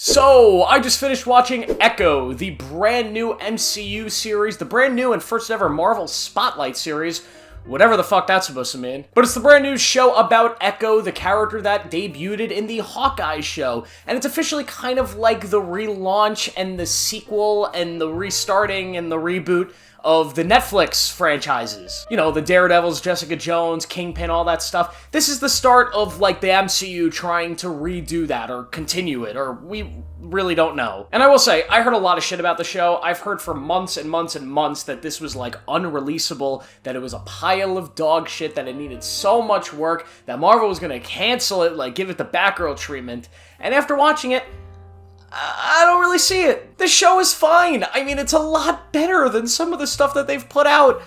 So, I just finished watching Echo, the brand new MCU series, the brand new and first ever Marvel Spotlight series, whatever the fuck that's supposed to mean. But it's the brand new show about Echo, the character that debuted in the Hawkeye show, and it's officially kind of like the relaunch and the sequel and the restarting and the reboot of the Netflix franchises. You know, the Daredevils, Jessica Jones, Kingpin, all that stuff. This is the start of, like, the MCU trying to redo that, or continue it, or we really don't know. And I will say, I heard a lot of shit about the show. I've heard for months and months and months that this was, like, unreleasable, that it was a pile of dog shit, that it needed so much work, that Marvel was gonna cancel it, like, give it the Batgirl treatment. And after watching it, I don't really see it. The show is fine. I mean, it's a lot better than some of the stuff that they've put out,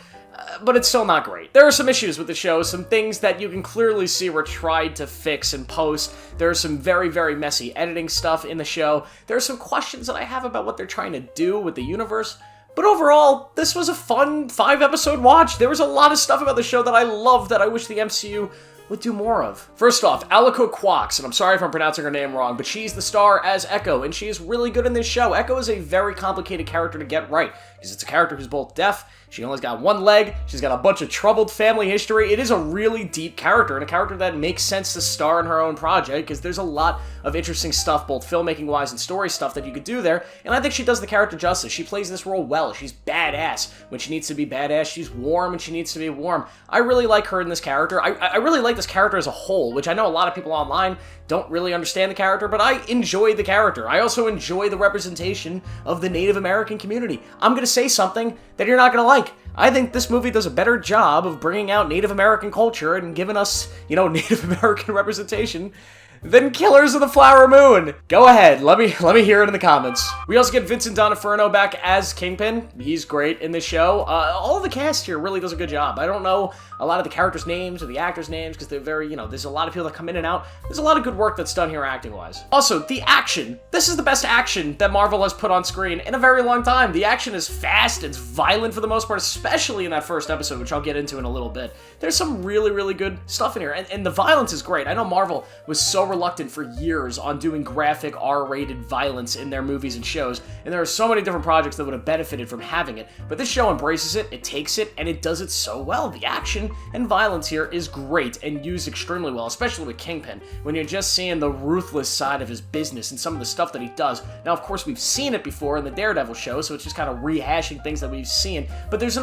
but it's still not great. There are some issues with the show, some things that you can clearly see were tried to fix in post. There are some very, very messy editing stuff in the show. There are some questions that I have about what they're trying to do with the universe. But overall, this was a fun 5-episode watch. There was a lot of stuff about the show that I loved that I wish the MCU would do more of. First off, Alico Quox, and I'm sorry if I'm pronouncing her name wrong, but she's the star as Echo, and she is really good in this show. Echo is a very complicated character to get right, because it's a character who's both deaf, she only's got one leg, she's got a bunch of troubled family history. It is a really deep character, and a character that makes sense to star in her own project, because there's a lot of interesting stuff, both filmmaking-wise and story stuff that you could do there, and I think she does the character justice. She plays this role well. She's badass when she needs to be badass. She's warm when she needs to be warm. I really like her in this character. I really like this character as a whole, which I know a lot of people online don't really understand the character, but I enjoy the character. I also enjoy the representation of the Native American community. I'm gonna say something that you're not gonna like. I think this movie does a better job of bringing out Native American culture and giving us, you know, Native American representation than Killers of the Flower Moon. Go ahead, let me hear it in the comments. We also get Vincent D'Onofrio back as Kingpin. He's great in this show. All of the cast here really does a good job. I don't know a lot of the characters' names or the actors' names because they're very, you know, there's a lot of people that come in and out. There's a lot of good work that's done here acting-wise. Also, the action. This is the best action that Marvel has put on screen in a very long time. The action is fast, it's violent for the most part, especially in that first episode, which I'll get into in a little bit. There's some really, really good stuff in here, and the violence is great. I know Marvel was so reluctant for years on doing graphic R-rated violence in their movies and shows, and there are so many different projects that would have benefited from having it, but this show embraces it, it takes it, and it does it so well. The action and violence here is great and used extremely well, especially with Kingpin, when you're just seeing the ruthless side of his business and some of the stuff that he does. Now, of course, we've seen it before in the Daredevil show, so it's just kind of rehashing things that we've seen, but there's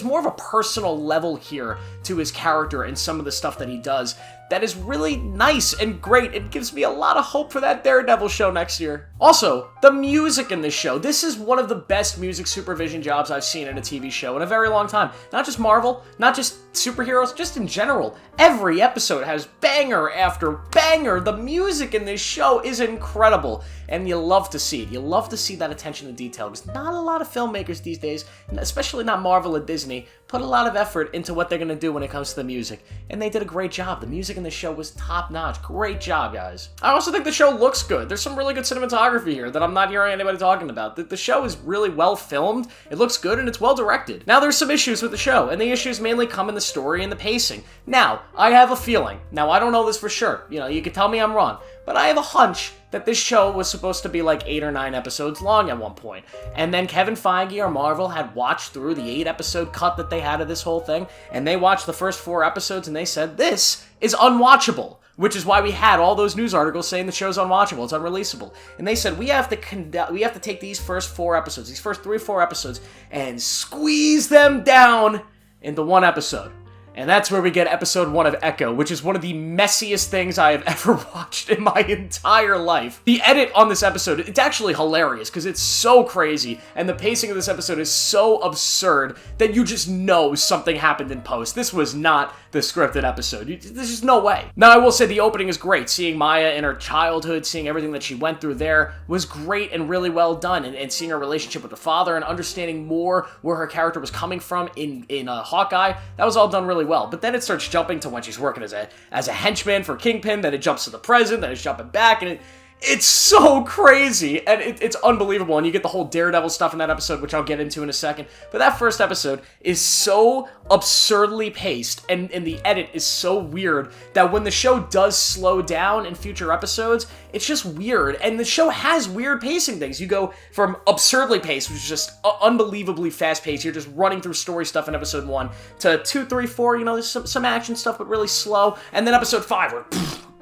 more of a personal level here to his character and some of the stuff that he does that is really nice and great. It gives me a lot of hope for that Daredevil show next year. Also, the music in this show. This is one of the best music supervision jobs I've seen in a TV show in a very long time. Not just Marvel, not just superheroes, just in general. Every episode has banger after banger. The music in this show is incredible, and you love to see it. You love to see that attention to detail, because not a lot of filmmakers these days, especially not Marvel and Disney, put a lot of effort into what they're going to do when it comes to the music, and they did a great job. The music in the show was top-notch. Great job, guys. I also think the show looks good. There's some really good cinematography here that I'm not hearing anybody talking about. The show is really well filmed, it looks good, and it's well directed. Now, there's some issues with the show, and the issues mainly come in the story and the pacing. Now, I have a feeling. Now, I don't know this for sure. You know, you could tell me I'm wrong, but I have a hunch that this show was supposed to be like 8 or 9 episodes long at one point. And then Kevin Feige or Marvel had watched through the 8-episode cut that they had of this whole thing, and they watched the first 4 episodes and they said, this is unwatchable. Which is why we had all those news articles saying the show's unwatchable, it's unreleasable. And they said, we have to take these first 4 episodes, these first 3 or 4 episodes, and squeeze them down into 1 episode. And that's where we get episode 1 of Echo, which is one of the messiest things I have ever watched in my entire life. The edit on this episode, it's actually hilarious because it's so crazy, and the pacing of this episode is so absurd that you just know something happened in post. This was not the scripted episode. There's just no way. Now, I will say the opening is great. Seeing Maya in her childhood, seeing everything that she went through there was great and really well done, and seeing her relationship with the father and understanding more where her character was coming from in Hawkeye, that was all done really well. But then it starts jumping to when she's working as a henchman for Kingpin, then it jumps to the present, then it's jumping back, and It's so crazy, and it's unbelievable, and you get the whole Daredevil stuff in that episode, which I'll get into in a second, but that first episode is so absurdly paced, and the edit is so weird, that when the show does slow down in future episodes, it's just weird, and the show has weird pacing things. You go from absurdly paced, which is just unbelievably fast-paced, you're just running through story stuff in episode 1, to 2, 3, 4, you know, there's some action stuff, but really slow, and then episode 5, where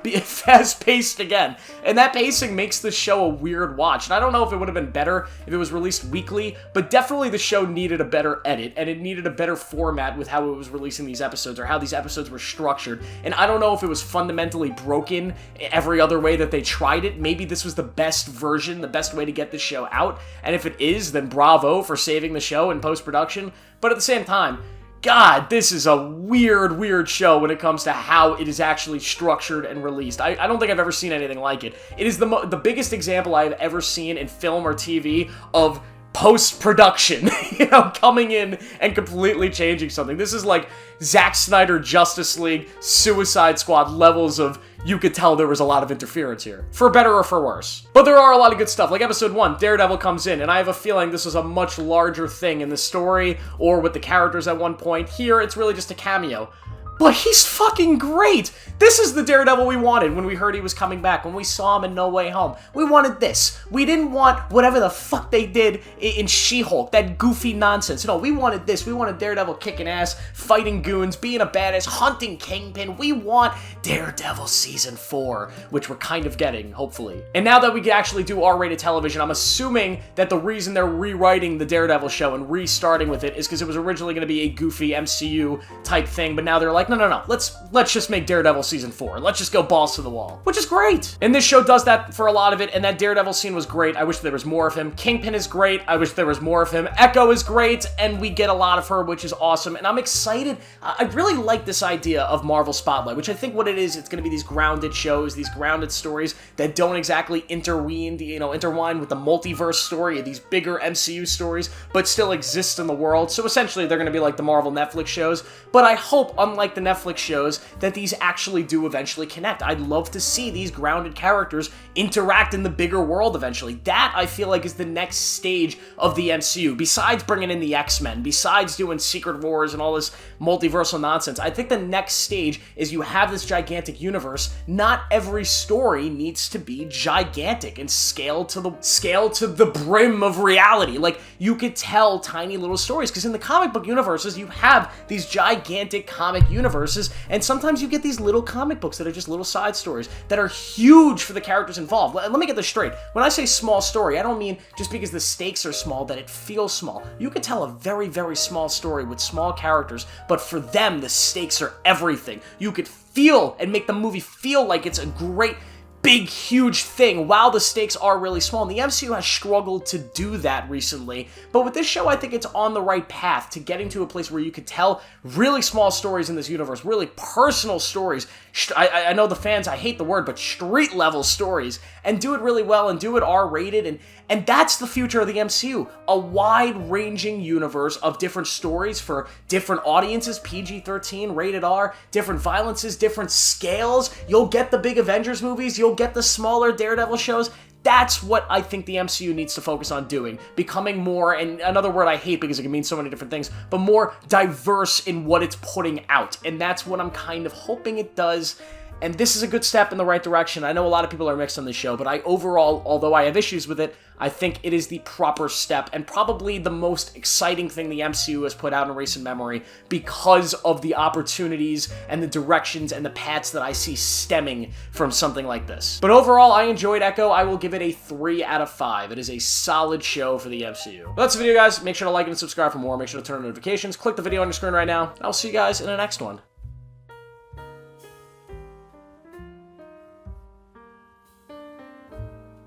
be fast-paced again. And that pacing makes the show a weird watch. And I don't know if it would have been better if it was released weekly, but definitely the show needed a better edit, and it needed a better format with how it was releasing these episodes, or how these episodes were structured. And I don't know if it was fundamentally broken every other way that they tried it. Maybe this was the best version, the best way to get the show out. And if it is, then bravo for saving the show in post-production. But at the same time, God, this is a weird, weird show when it comes to how it is actually structured and released. I don't think I've ever seen anything like it. It is the biggest example I've ever seen in film or TV of post-production, you know, coming in and completely changing something. This is like Zack Snyder Justice League, Suicide Squad levels of, you could tell there was a lot of interference here. For better or for worse. But there are a lot of good stuff. Like episode 1, Daredevil comes in, and I have a feeling this was a much larger thing in the story, or with the characters at one point. Here, it's really just a cameo. But he's fucking great! This is the Daredevil we wanted when we heard he was coming back, when we saw him in No Way Home. We wanted this. We didn't want whatever the fuck they did in She-Hulk, that goofy nonsense. No, we wanted this. We wanted Daredevil kicking ass, fighting goons, being a badass, hunting Kingpin. We want Daredevil Season 4, which we're kind of getting, hopefully. And now that we can actually do R-rated television, I'm assuming that the reason they're rewriting the Daredevil show and restarting with it is because it was originally going to be a goofy MCU type thing, but now they're like, no, let's just make Daredevil Season 4. Let's just go balls to the wall. Which is great. And this show does that for a lot of it, and that Daredevil scene was great. I wish there was more of him. Kingpin is great. I wish there was more of him. Echo is great, and we get a lot of her, which is awesome. And I'm excited. I really like this idea of Marvel Spotlight, which I think what it is, it's going to be these grounded shows, these grounded stories that don't exactly intertwine with the multiverse story of these bigger MCU stories, but still exist in the world. So essentially, they're going to be like the Marvel Netflix shows. But I hope, unlike the Netflix shows, that these actually do eventually connect. I'd love to see these grounded characters interact in the bigger world eventually. That, I feel like, is the next stage of the MCU. Besides bringing in the X-Men, besides doing Secret Wars and all this multiversal nonsense, I think the next stage is you have this gigantic universe. Not every story needs to be gigantic and scale to the brim of reality. Like, you could tell tiny little stories, because in the comic book universes, you have these gigantic comic universes, and sometimes you get these little comic books that are just little side stories that are huge for the characters involved. Let me get this straight. When I say small story, I don't mean just because the stakes are small that it feels small. You could tell a very, very small story with small characters, but for them, the stakes are everything. You could feel and make the movie feel like it's a great, big, huge thing while the stakes are really small. And the MCU has struggled to do that recently, but with this show, I think it's on the right path to getting to a place where you could tell really small stories in this universe, really personal stories. I know the fans, I hate the word, but street-level stories, and do it really well, and do it R-rated, and that's the future of the MCU. A wide-ranging universe of different stories for different audiences, PG-13, rated R, different violences, different scales. You'll get the big Avengers movies, you'll get the smaller Daredevil shows. That's what I think the MCU needs to focus on doing. Becoming more, and another word I hate because it can mean so many different things, but more diverse in what it's putting out. And that's what I'm kind of hoping it does. And this is a good step in the right direction. I know a lot of people are mixed on this show, but I overall, although I have issues with it, I think it is the proper step and probably the most exciting thing the MCU has put out in recent memory because of the opportunities and the directions and the paths that I see stemming from something like this. But overall, I enjoyed Echo. I will give it a 3 out of 5. It is a solid show for the MCU. Well, that's the video, guys. Make sure to like and subscribe for more. Make sure to turn on notifications. Click the video on your screen right now, and I'll see you guys in the next one.